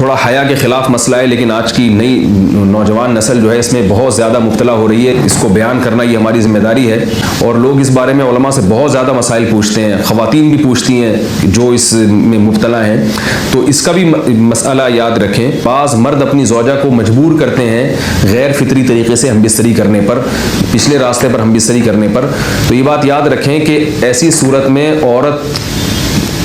تھوڑا حیا کے خلاف مسئلہ ہے، لیکن آج کی نئی نوجوان نسل جو ہے اس میں بہت زیادہ مبتلا ہو رہی ہے. اس کو بیان کرنا یہ ہماری ذمہ داری ہے، اور لوگ اس بارے میں علماء سے بہت زیادہ مسائل پوچھتے ہیں، خواتین بھی پوچھتی ہیں جو اس میں مبتلا ہیں. تو اس کا بھی مسئلہ یاد رکھیں. بعض مرد اپنی زوجہ کو مجبور کرتے ہیں غیر فطری طریقے سے ہم بستری کرنے پر، پچھلے راستے پر ہم بستری کرنے پر. تو یہ بات یاد رکھیں کہ ایسی صورت میں عورت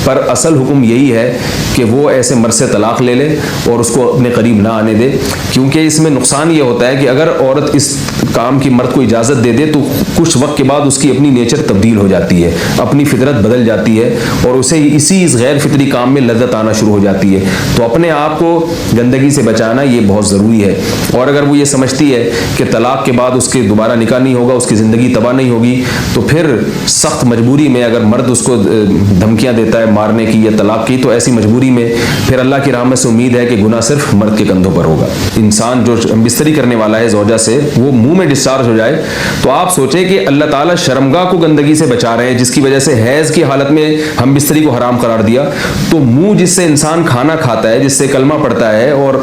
پر اصل حکم یہی ہے کہ وہ ایسے مرد سے طلاق لے لے اور اس کو اپنے قریب نہ آنے دے، کیونکہ اس میں نقصان یہ ہوتا ہے کہ اگر عورت اس کام کی مرد کو اجازت دے دے تو کچھ وقت کے بعد اس کی اپنی نیچر تبدیل ہو جاتی ہے، اپنی فطرت بدل جاتی ہے، اور اسے اسی اس غیر فطری کام میں لذت آنا شروع ہو جاتی ہے. تو اپنے آپ کو گندگی سے بچانا یہ بہت ضروری ہے. اور اگر وہ یہ سمجھتی ہے کہ طلاق کے بعد اس کے دوبارہ نکاح نہیں ہوگا، اس کی زندگی تباہ نہیں ہوگی، تو پھر سخت مجبوری میں اگر مرد اس کو دھمکیاں دیتا ہے مارنے کی یا طلاق کی، تو ایسی مجبوری میں پھر اللہ کی رحمت سے امید ہے کہ گناہ صرف مرد کے کندھوں پر ہوگا. انسان جو بستری کرنے والا ہے زوجہ سے، وہ منہ میں ڈسچارج ہو جائے تو آپ سوچیں کہ اللہ تعالیٰ شرمگاہ کو گندگی سے بچا رہے ہیں، جس کی وجہ سے حیض کی حالت میں ہم بستری کو حرام قرار دیا. تو منہ جس سے انسان کھانا کھاتا ہے، جس سے کلمہ پڑھتا ہے، اور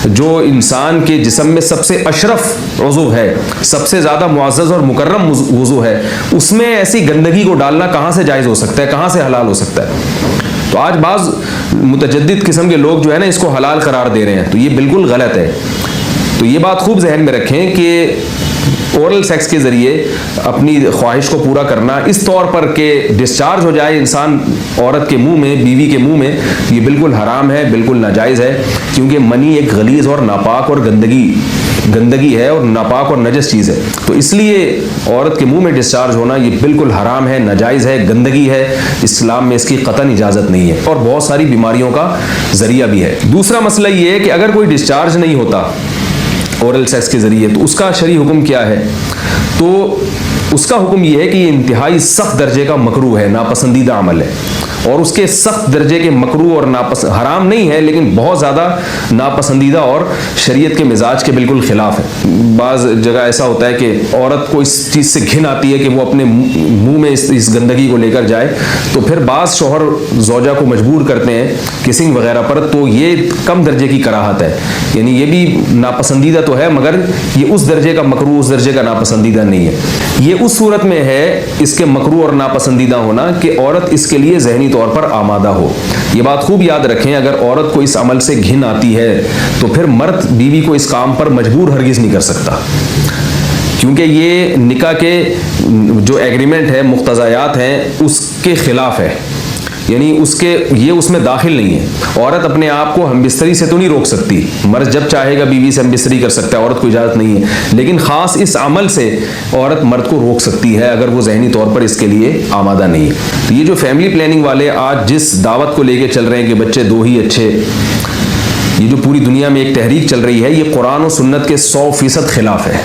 جو انسان کے جسم میں سب سے اشرف عضو ہے، سب سے زیادہ معزز اور مکرم عضو ہے، اس میں ایسی گندگی کو ڈالنا کہاں سے جائز ہو سکتا ہے، کہاں سے حلال ہو سکتا ہے؟ تو آج بعض متجدد قسم کے لوگ جو ہے نا اس کو حلال قرار دے رہے ہیں، تو یہ بالکل غلط ہے. تو یہ بات خوب ذہن میں رکھیں کہ اورل سیکس کے ذریعے اپنی خواہش کو پورا کرنا اس طور پر کہ ڈسچارج ہو جائے انسان عورت کے منہ میں، بیوی کے منہ میں، یہ بالکل حرام ہے، بالکل ناجائز ہے. کیونکہ منی ایک غلیظ اور ناپاک اور گندگی ہے اور ناپاک اور نجس چیز ہے. تو اس لیے عورت کے منہ میں ڈسچارج ہونا یہ بالکل حرام ہے، ناجائز ہے، گندگی ہے. اسلام میں اس کی قطعاً اجازت نہیں ہے، اور بہت ساری بیماریوں کا ذریعہ بھی ہے. دوسرا مسئلہ یہ ہے کہ اگر کوئی ڈسچارج نہیں ہوتا اورل سیکس کے ذریعے، تو اس کا شرعی حکم کیا ہے؟ تو اس کا حکم یہ ہے کہ یہ انتہائی سخت درجے کا مکروہ ہے، ناپسندیدہ عمل ہے. اور اس کے سخت درجے کے مکروہ اور حرام نہیں ہے، لیکن بہت زیادہ ناپسندیدہ اور شریعت کے مزاج کے بالکل خلاف ہے. بعض جگہ ایسا ہوتا ہے کہ عورت کو اس چیز سے گھن آتی ہے کہ وہ اپنے منہ میں اس گندگی کو لے کر جائے، تو پھر بعض شوہر زوجہ کو مجبور کرتے ہیں کسنگ وغیرہ پر. تو یہ کم درجے کی کراہت ہے، یعنی یہ بھی ناپسندیدہ تو ہے، مگر یہ اس درجے کا مکروہ، اس درجے کا ناپسندیدہ نہیں ہے. یہ اس صورت میں ہے اس کے مکروہ اور ناپسندیدہ ہونا کہ عورت اس کے لیے ذہنی طور پر آمادہ ہو. یہ بات خوب یاد رکھیں، اگر عورت کو اس عمل سے گھن آتی ہے تو پھر مرد بیوی کو اس کام پر مجبور ہرگز نہیں کر سکتا، کیونکہ یہ نکاح کے جو ایگریمنٹ ہے، مقتضیات ہیں، اس کے خلاف ہے. یعنی یہ اس میں داخل نہیں ہے. عورت اپنے آپ کو ہم بستری سے تو نہیں روک سکتی، مرد جب چاہے گا بیوی سے ہم بستری کر سکتا ہے، عورت کو اجازت نہیں ہے. لیکن خاص اس عمل سے عورت مرد کو روک سکتی ہے اگر وہ ذہنی طور پر اس کے لیے آمادہ نہیں ہے. تو یہ جو فیملی پلاننگ والے آج جس دعوت کو لے کے چل رہے ہیں کہ بچے دو ہی اچھے، یہ جو پوری دنیا میں ایک تحریک چل رہی ہے، یہ قرآن و سنت کے 100% خلاف ہے.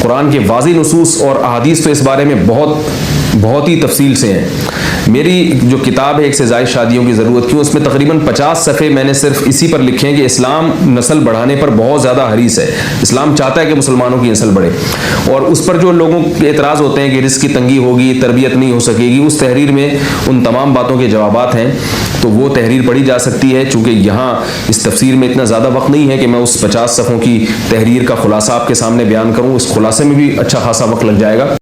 قرآن کے واضح نصوص اور احادیث تو اس بارے میں بہت ہی تفصیل سے ہیں. میری جو کتاب ہے ایک سے زائد شادیوں کی ضرورت کیوں، اس میں تقریباً 50 صفحے میں نے صرف اسی پر لکھے ہیں کہ اسلام نسل بڑھانے پر بہت زیادہ حریص ہے. اسلام چاہتا ہے کہ مسلمانوں کی نسل بڑھے، اور اس پر جو لوگوں کے اعتراض ہوتے ہیں کہ رزق کی تنگی ہوگی، تربیت نہیں ہو سکے گی، اس تحریر میں ان تمام باتوں کے جوابات ہیں. تو وہ تحریر پڑھی جا سکتی ہے. چونکہ یہاں اس تفسیر میں اتنا زیادہ وقت نہیں ہے کہ میں اس 50 صفحوں کی تحریر کا خلاصہ آپ کے سامنے بیان کروں. اس خلاصے میں بھی اچھا خاصا وقت لگ جائے گا.